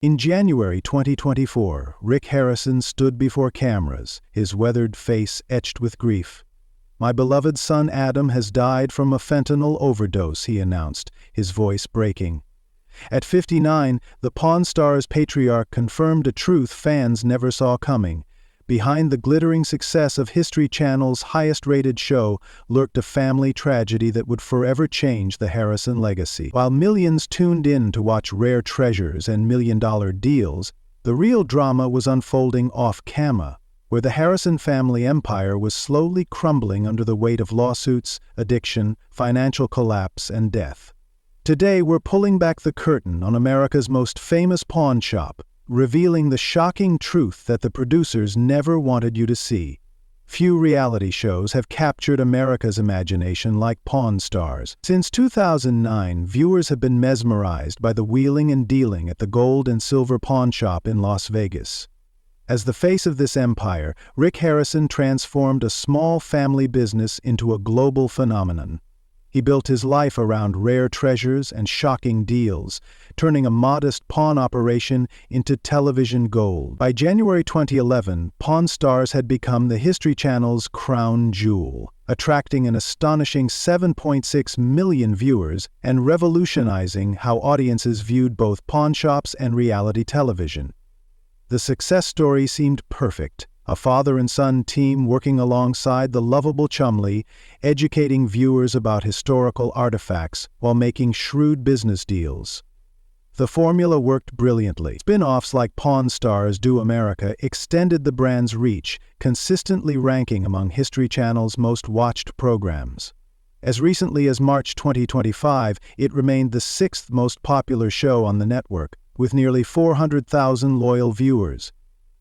In January 2024, Rick Harrison stood before cameras, his weathered face etched with grief. "My beloved son Adam has died from a fentanyl overdose," he announced, his voice breaking. At 59, the Pawn Stars patriarch confirmed a truth fans never saw coming. Behind the glittering success of History Channel's highest-rated show lurked a family tragedy that would forever change the Harrison legacy. While millions tuned in to watch rare treasures and million-dollar deals, the real drama was unfolding off-camera, where the Harrison family empire was slowly crumbling under the weight of lawsuits, addiction, financial collapse, and death. Today, we're pulling back the curtain on America's most famous pawn shop, revealing the shocking truth that the producers never wanted you to see. Few reality shows have captured America's imagination like Pawn Stars. Since 2009, viewers have been mesmerized by the wheeling and dealing at the gold and silver pawn shop in Las Vegas. As the face of this empire, Rick Harrison transformed a small family business into a global phenomenon. He built his life around rare treasures and shocking deals, turning a modest pawn operation into television gold. By January 2011, Pawn Stars had become the History Channel's crown jewel, attracting an astonishing 7.6 million viewers and revolutionizing how audiences viewed both pawnshops and reality television. The success story seemed perfect. A father and son team working alongside the lovable Chumley, educating viewers about historical artifacts while making shrewd business deals. The formula worked brilliantly. Spin-offs like Pawn Stars Do America extended the brand's reach, consistently ranking among History Channel's most watched programs. As recently as March 2025, it remained the sixth most popular show on the network, with nearly 400,000 loyal viewers.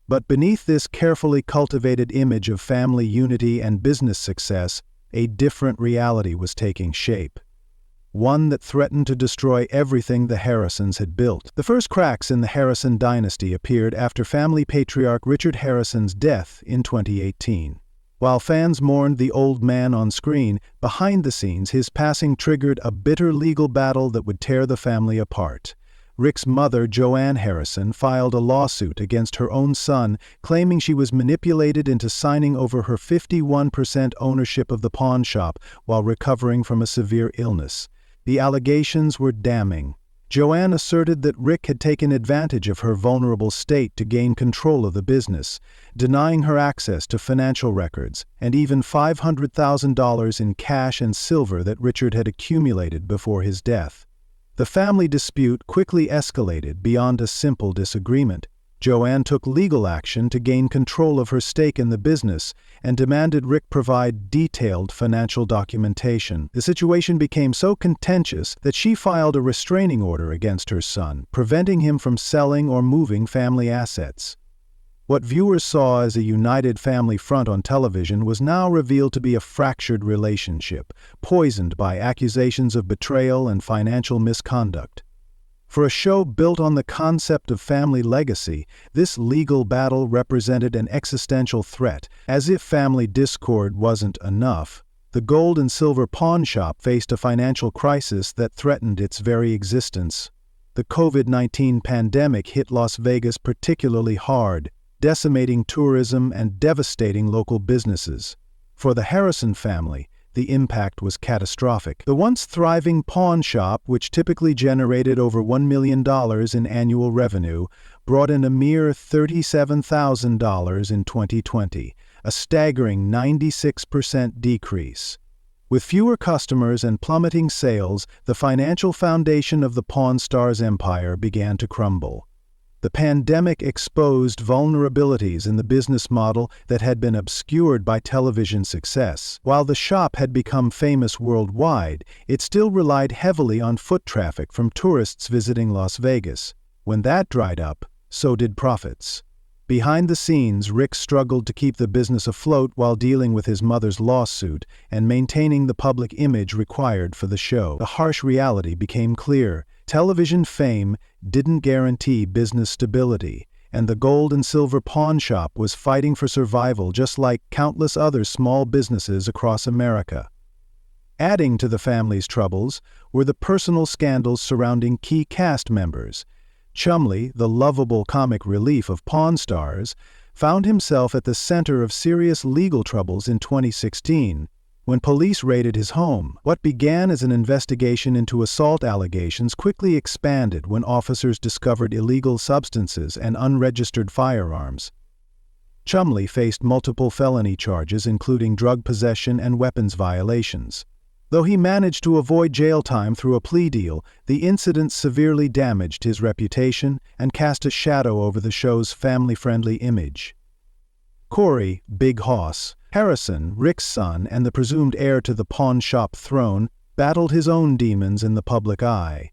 But beneath this carefully cultivated image of family unity and business success, a different reality was taking shape. One that threatened to destroy everything the Harrisons had built. The first cracks in the Harrison dynasty appeared after family patriarch Richard Harrison's death in 2018. While fans mourned the old man on screen, behind the scenes his passing triggered a bitter legal battle that would tear the family apart. Rick's mother, Joanne Harrison, filed a lawsuit against her own son, claiming she was manipulated into signing over her 51% ownership of the pawn shop while recovering from a severe illness. The allegations were damning. Joanne asserted that Rick had taken advantage of her vulnerable state to gain control of the business, denying her access to financial records and even $500,000 in cash and silver that Richard had accumulated before his death. The family dispute quickly escalated beyond a simple disagreement. Joanne took legal action to gain control of her stake in the business and demanded Rick provide detailed financial documentation. The situation became so contentious that she filed a restraining order against her son, preventing him from selling or moving family assets. What viewers saw as a united family front on television was now revealed to be a fractured relationship, poisoned by accusations of betrayal and financial misconduct. For a show built on the concept of family legacy, this legal battle represented an existential threat. As if family discord wasn't enough, the gold and silver pawn shop faced a financial crisis that threatened its very existence. The COVID-19 pandemic hit Las Vegas particularly hard, decimating tourism and devastating local businesses. For the Harrison family, the impact was catastrophic. The once thriving pawn shop, which typically generated over $1 million in annual revenue, brought in a mere $37,000 in 2020, a staggering 96% decrease. With fewer customers and plummeting sales, the financial foundation of the Pawn Stars empire began to crumble. The pandemic exposed vulnerabilities in the business model that had been obscured by television success. While the shop had become famous worldwide, it still relied heavily on foot traffic from tourists visiting Las Vegas. When that dried up, so did profits. Behind the scenes, Rick struggled to keep the business afloat while dealing with his mother's lawsuit and maintaining the public image required for the show. The harsh reality became clear. Television fame didn't guarantee business stability, and the gold and silver pawn shop was fighting for survival just like countless other small businesses across America. Adding to the family's troubles were the personal scandals surrounding key cast members. Chumley, the lovable comic relief of Pawn Stars, found himself at the center of serious legal troubles in 2016 when police raided his home. What began as an investigation into assault allegations quickly expanded when officers discovered illegal substances and unregistered firearms. Chumley faced multiple felony charges, including drug possession and weapons violations. Though he managed to avoid jail time through a plea deal, the incident severely damaged his reputation and cast a shadow over the show's family-friendly image. Corey, Big Hoss, Harrison, Rick's son and the presumed heir to the pawn shop throne, battled his own demons in the public eye.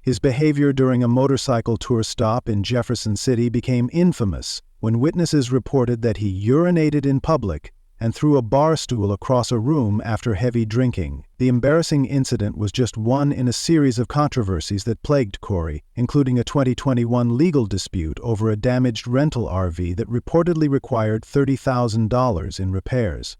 His behavior during a motorcycle tour stop in Jefferson City became infamous when witnesses reported that he urinated in public and threw a bar stool across a room after heavy drinking. The embarrassing incident was just one in a series of controversies that plagued Corey, including a 2021 legal dispute over a damaged rental RV that reportedly required $30,000 in repairs.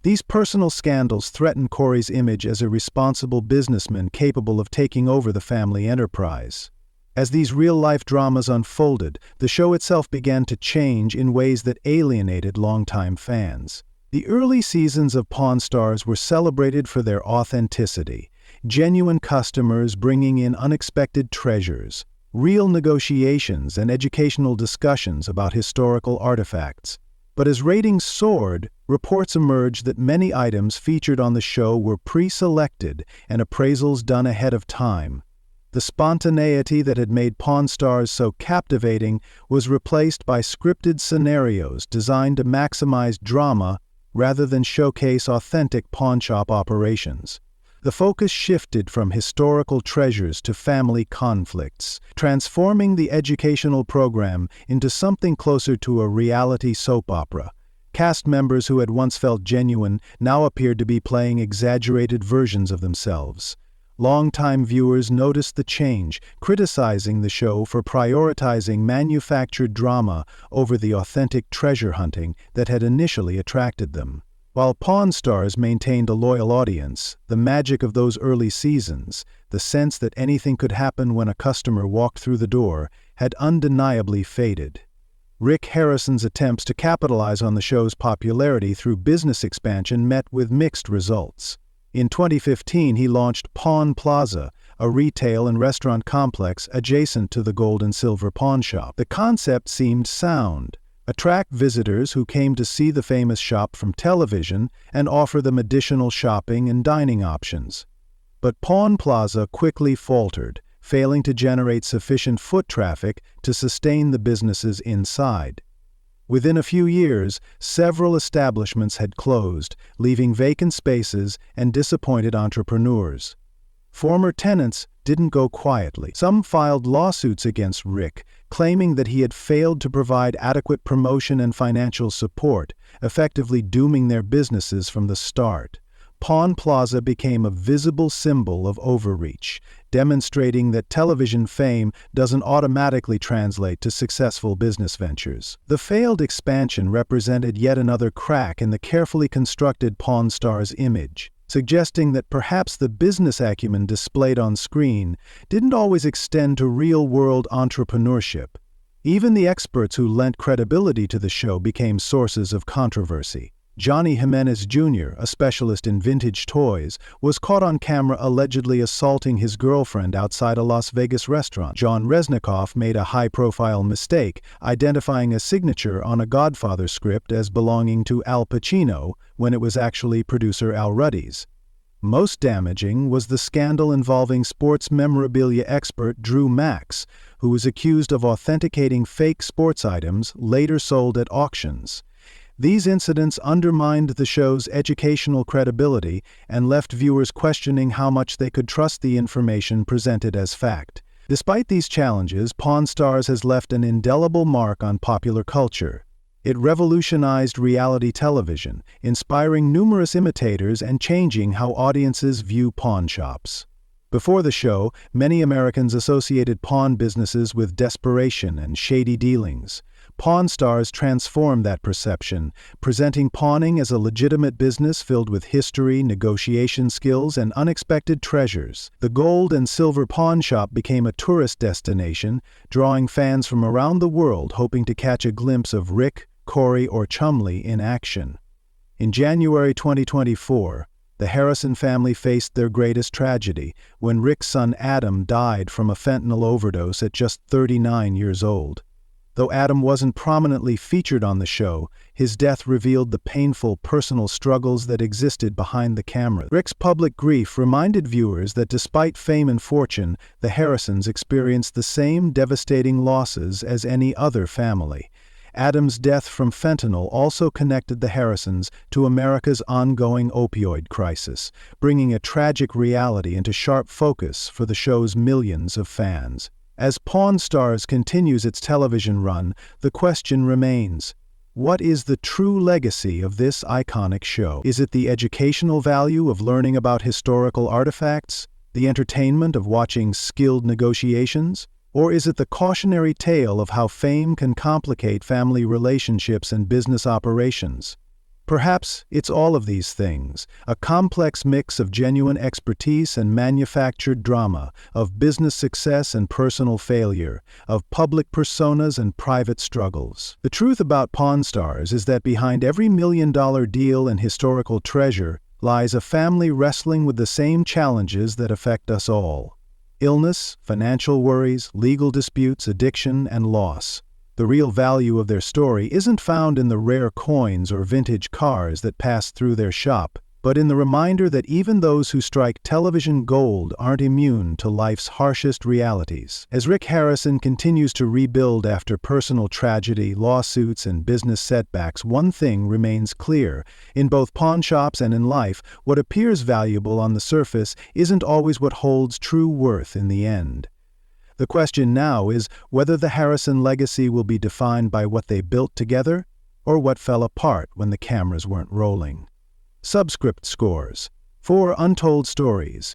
These personal scandals threatened Corey's image as a responsible businessman capable of taking over the family enterprise. As these real-life dramas unfolded, the show itself began to change in ways that alienated longtime fans. The early seasons of Pawn Stars were celebrated for their authenticity, genuine customers bringing in unexpected treasures, real negotiations and educational discussions about historical artifacts. But as ratings soared, reports emerged that many items featured on the show were pre-selected and appraisals done ahead of time. The spontaneity that had made Pawn Stars so captivating was replaced by scripted scenarios designed to maximize drama rather than showcase authentic pawnshop operations. The focus shifted from historical treasures to family conflicts, transforming the educational program into something closer to a reality soap opera. Cast members who had once felt genuine now appeared to be playing exaggerated versions of themselves. Longtime viewers noticed the change, criticizing the show for prioritizing manufactured drama over the authentic treasure hunting that had initially attracted them. While Pawn Stars maintained a loyal audience, the magic of those early seasons, the sense that anything could happen when a customer walked through the door, had undeniably faded. Rick Harrison's attempts to capitalize on the show's popularity through business expansion met with mixed results. In 2015, he launched Pawn Plaza, a retail and restaurant complex adjacent to the gold and silver pawn shop. The concept seemed sound: attract visitors who came to see the famous shop from television and offer them additional shopping and dining options. But Pawn Plaza quickly faltered, failing to generate sufficient foot traffic to sustain the businesses inside. Within a few years, several establishments had closed, leaving vacant spaces and disappointed entrepreneurs. Former tenants didn't go quietly. Some filed lawsuits against Rick, claiming that he had failed to provide adequate promotion and financial support, effectively dooming their businesses from the start. Pawn Plaza became a visible symbol of overreach, demonstrating that television fame doesn't automatically translate to successful business ventures. The failed expansion represented yet another crack in the carefully constructed Pawn Stars image, suggesting that perhaps the business acumen displayed on screen didn't always extend to real-world entrepreneurship. Even the experts who lent credibility to the show became sources of controversy. Johnny Jimenez Jr., a specialist in vintage toys, was caught on camera allegedly assaulting his girlfriend outside a Las Vegas restaurant. John Reznikoff made a high-profile mistake, identifying a signature on a Godfather script as belonging to Al Pacino when it was actually producer Al Ruddy's. Most damaging was the scandal involving sports memorabilia expert Drew Max, who was accused of authenticating fake sports items later sold at auctions. These incidents undermined the show's educational credibility and left viewers questioning how much they could trust the information presented as fact. Despite these challenges, Pawn Stars has left an indelible mark on popular culture. It revolutionized reality television, inspiring numerous imitators and changing how audiences view pawn shops. Before the show, many Americans associated pawn businesses with desperation and shady dealings. Pawn Stars transformed that perception, presenting pawning as a legitimate business filled with history, negotiation skills, and unexpected treasures. The gold and silver pawn shop became a tourist destination, drawing fans from around the world hoping to catch a glimpse of Rick, Corey, or Chumley in action. In January 2024, the Harrison family faced their greatest tragedy when Rick's son Adam died from a fentanyl overdose at just 39 years old. Though Adam wasn't prominently featured on the show, his death revealed the painful personal struggles that existed behind the camera. Rick's public grief reminded viewers that despite fame and fortune, the Harrisons experienced the same devastating losses as any other family. Adam's death from fentanyl also connected the Harrisons to America's ongoing opioid crisis, bringing a tragic reality into sharp focus for the show's millions of fans. As Pawn Stars continues its television run, the question remains: what is the true legacy of this iconic show? Is it the educational value of learning about historical artifacts, the entertainment of watching skilled negotiations, or is it the cautionary tale of how fame can complicate family relationships and business operations? Perhaps it's all of these things, a complex mix of genuine expertise and manufactured drama, of business success and personal failure, of public personas and private struggles. The truth about Pawn Stars is that behind every million-dollar deal and historical treasure lies a family wrestling with the same challenges that affect us all: illness, financial worries, legal disputes, addiction, and loss. The real value of their story isn't found in the rare coins or vintage cars that pass through their shop, but in the reminder that even those who strike television gold aren't immune to life's harshest realities. As Rick Harrison continues to rebuild after personal tragedy, lawsuits, and business setbacks, one thing remains clear: in both pawn shops and in life, what appears valuable on the surface isn't always what holds true worth in the end. The question now is whether the Harrison legacy will be defined by what they built together or what fell apart when the cameras weren't rolling. Subscript scores. 4 Untold Stories.